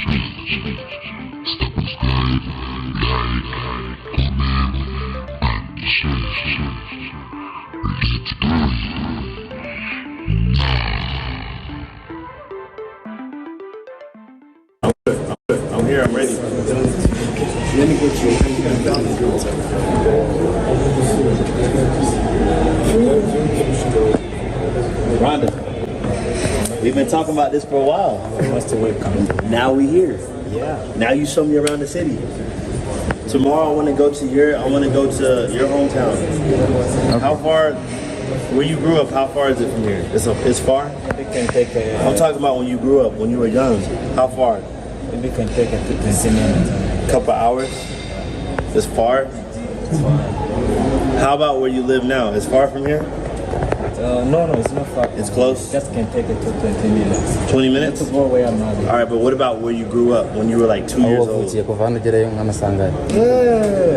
I'm here, I'm ready. Let me get you. Rhonda, we've been talking about this for a while. Now we here. Yeah. Now you show me around the city. Tomorrow I want to go to your hometown. Okay. How far, where you grew up, how far is it from here? It's far? It can take I'm talking about when you grew up, when you were young. How far? It can take 15 minutes. Couple hours? It's far? How about where you live now? It's far from here? No, it's not far. It's close? It just can take it to 20 minutes. 20 minutes? To go where I'm at. Alright, but what about where you grew up when you were like 2 years old? Yeah.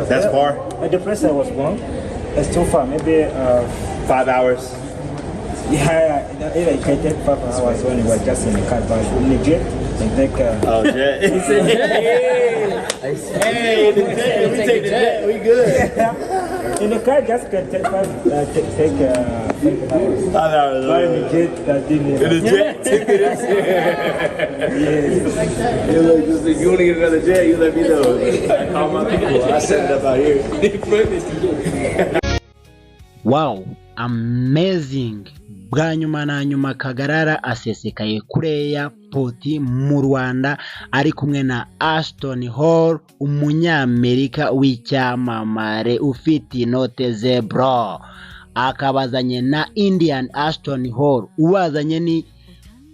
That's far? The place I was born, it's too far. Maybe 5 hours? Yeah, it can take 5 hours when you were just in the car. But in the jet, it take... Oh, jet. He said, hey, the jet, we take the jet, we good. In the car, just can take 5 hours. 5 hours. But in the jet, that didn't... In the jet? Yeah. Look, if you want to get another jet, you let me know. I call my people, I set it up out here. Wow, amazing. Bwa nyuma na nyuma Kagarara asesekaye kureya poti mu Rwanda ari kumwe na Ashtonhall, umunyamerika w'icyamamare ufite inote ze bro. Akabazanye na Indian Ashtonhall, ubazanye ni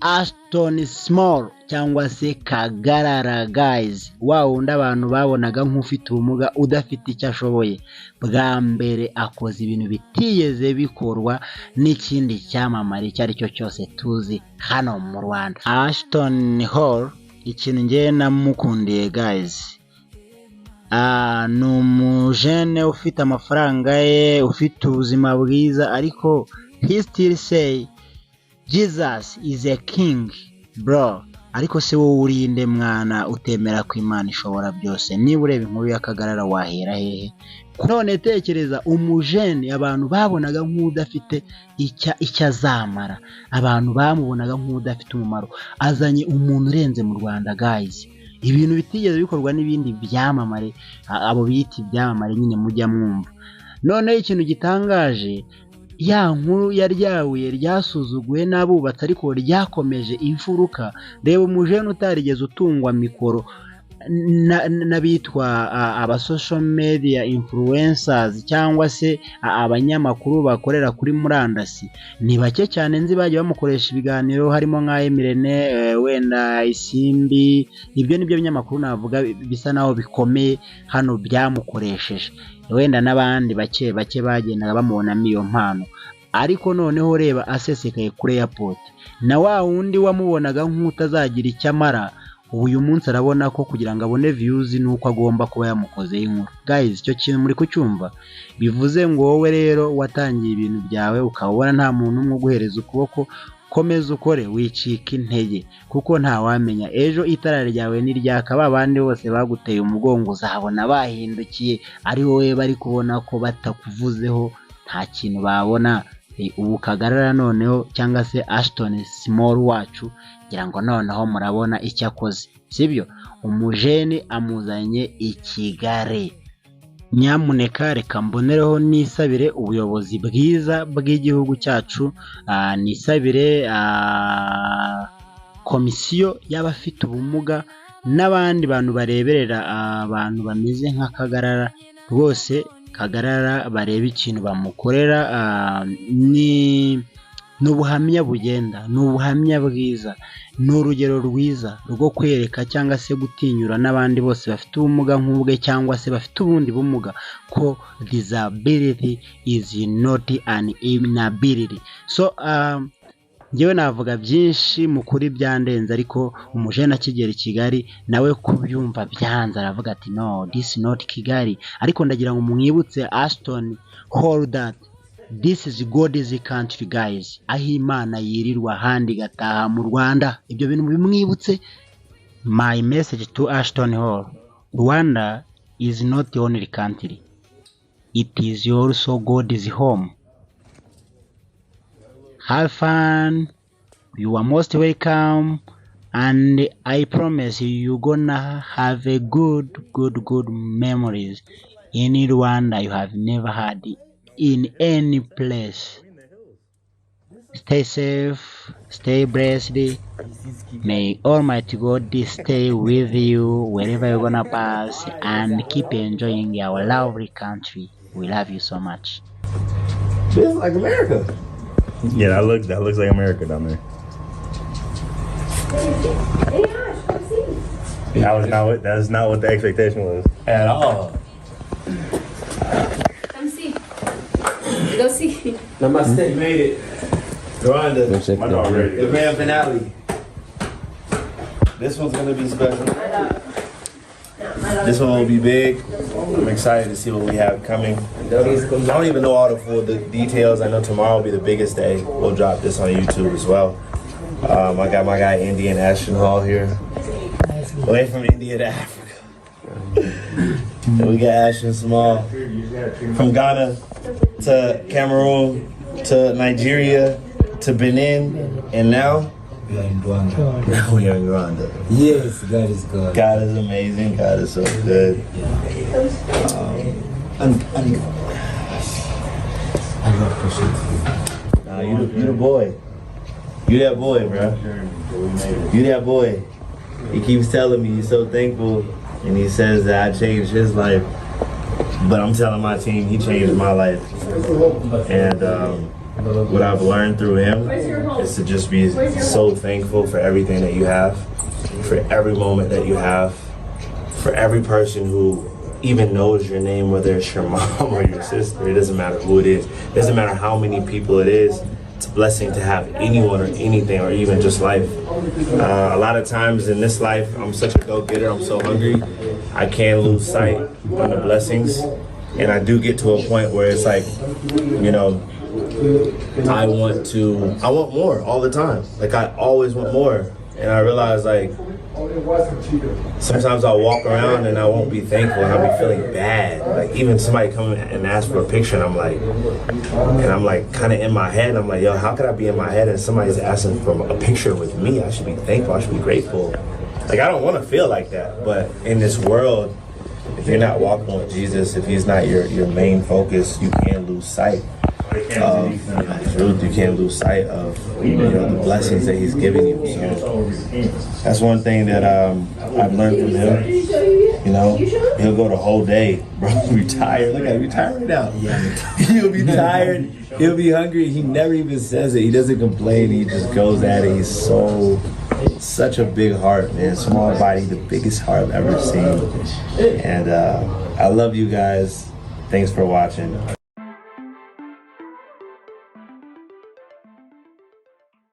Ashton Small cyangwa se Kagarara guys. Wundi abantu babonaga nk'ufite ubumuga udafite icyo ashoboye. Bwa mbere akoze ibintu bitiyeze bikorwa n'ikindi cyamamare icyo ari cyo cyose tuzi hano mu Rwanda. Ashtonhall ikintu ngiye namukundiye guys, ni umujene ufite amafaranga ye, ufite ubuzima bwiza, ariko he still say Jesus is a king bro. Ariko se wowe urinde mwana utemera ko Imana ishobora byose? Niba ureba inkuru ya Kagarara wahera hehe? None tekereza umujene abantu babonaga nk'udafite icyo azamara, abantu bamubonaga nk'udafite umumaro, azanye umuntu urenze mu Rwanda guys. Ibintu bitigeze bikorwa n'ibindi byamamare, abo bita ibyamamare nyine mujya mwumva. None ikintu gitangaje, ya nkuru yaryahuye ryasuzuguwe n'abubatsi ariko ryakomeje imfuruka. Reba umujene utarigeze utungwa mikoro n'abitwa aba social media influencers cyangwa se abanyamakuru bakorera kuri murandasi. Ni bake cyane nzi bagiye bamukoresha ibiganiro, harimo nka Emirene, wenda Isimbi. Ibyo nibyo binyamakuru navuga bisa naho bikomeye hano byamukoresheje. Wenda n'abandi bake bagendaga bamubonamo iyo mpano. Ariko noneho reba asesekaye kuri airport, na wa wundi wamubonaga nk'utazagira icyo amara, uyu munsi arabona ko kugira ngo abone views nuko agomba kuba yamukoze inkuru. Guys, icyo kintu muri kucyumva? Bivuze ngo wowe rero watangiye ibintu byawe ukabona nta muntu umwe uguhereza ukuboko, komeza ukore wicika intege, kuko nta wamenya ejo itara ryawe niryaka babandi bose baguteye umugongo uzabona bahindukiye ari wowe bari kubona ko batakuvuzeho, nta kintu babona. Ubu Kagarara noneho cyangwa se Ashton Small wacu ngira ngo noneho murabona icyo akoze, sibyo? Umujene amuzanye i Kigali. Nyamuneka reka mbonereho nisabire ubuyobozi bwiza bw'igihugu cyacu, nisabire komisiyo y'abafite ubumuga n'abandi bantu bareberera abantu bameze nka Kagarara. Rwose Kagarara bareba ikintu bamukorera, ni ubuhamya bugenda, ni ubuhamya bwiza, ni urugero rwiza rwo kwereka cyangwa se gutinyura n'abandi bose bafite ubumuga nk'ubwe cyangwa se bafite ubundi bumuga ko disability is not an inability. So njyewe navuga byinshi mu kuri byandenze, ariko umujene akigera i Kigali nawe kubyumva byanze aravuga ati no, this is not Kigali. Ariko ndagira ngo mwibutse Ashtonhall that this is God's country guys. Aho Imana yirirwa handi gataha mu Rwanda. Ibyo bintu bimwibutse My message to Ashtonhall: Rwanda is not the only country. It is also God's home. Have fun. You are most welcome. And I promise you, you're gonna have a good memories in Rwanda you have never had in any place. Stay safe, stay blessed. May Almighty God stay with you wherever you're gonna pass, and keep enjoying our lovely country. We love you so much. This is like America. Yeah, that looks like America down there. That's not what the expectation was. At all. Come see. Go see. Namaste. Made it. Rwanda. My dog ready. The grand finale. This one's gonna be special. This one will be big. I'm excited to see what we have coming. I don't even know all the full details. I know tomorrow will be the biggest day. We'll drop this on YouTube as well. I got my guy India and Ashtonhall here. Way from India to Africa. And we got Ashton Small. From Ghana to Cameroon to Nigeria to Benin. And now We are in Rwanda. now we are in Rwanda. Yes, God is good. God is amazing. God is so good. And I appreciate you. Nah, you the boy. You that boy, bro. You that boy. He keeps telling me he's so thankful, and he says that I changed his life. But I'm telling my team he changed my life. And what I've learned through him is to just be so thankful for everything that you have, for every moment that you have, for every person who even knows your name, whether it's your mom or your sister. It doesn't matter who it is. It doesn't matter how many people it is. It's a blessing to have anyone or anything, or even just life. A lot of times in this life, I'm such a go-getter, I'm so hungry, I can't lose sight on the blessings. And I do get to a point where it's like, you know, I want more all the time. Like, I always want more. And I realize, like, sometimes I'll walk around and I won't be thankful and I'll be feeling bad. Like, even somebody come and ask for a picture and I'm like kind of in my head. I'm like, yo, how could I be in my head and somebody's asking for a picture with me? I should be thankful. I should be grateful. Like, I don't want to feel like that. But in this world, if you're not walking with Jesus, if he's not your main focus, you can't lose sight of truth. You can't lose sight of the blessings that he's giving you. So that's one thing that I've learned from him. You know, he'll go the whole day, bro. Be tired. Look at him, be tired right now. He'll be tired. He'll be hungry. He never even says it. He doesn't complain. He just goes at it. He's such a big heart, man. Small body, the biggest heart I've ever seen. And I love you guys. Thanks for watching.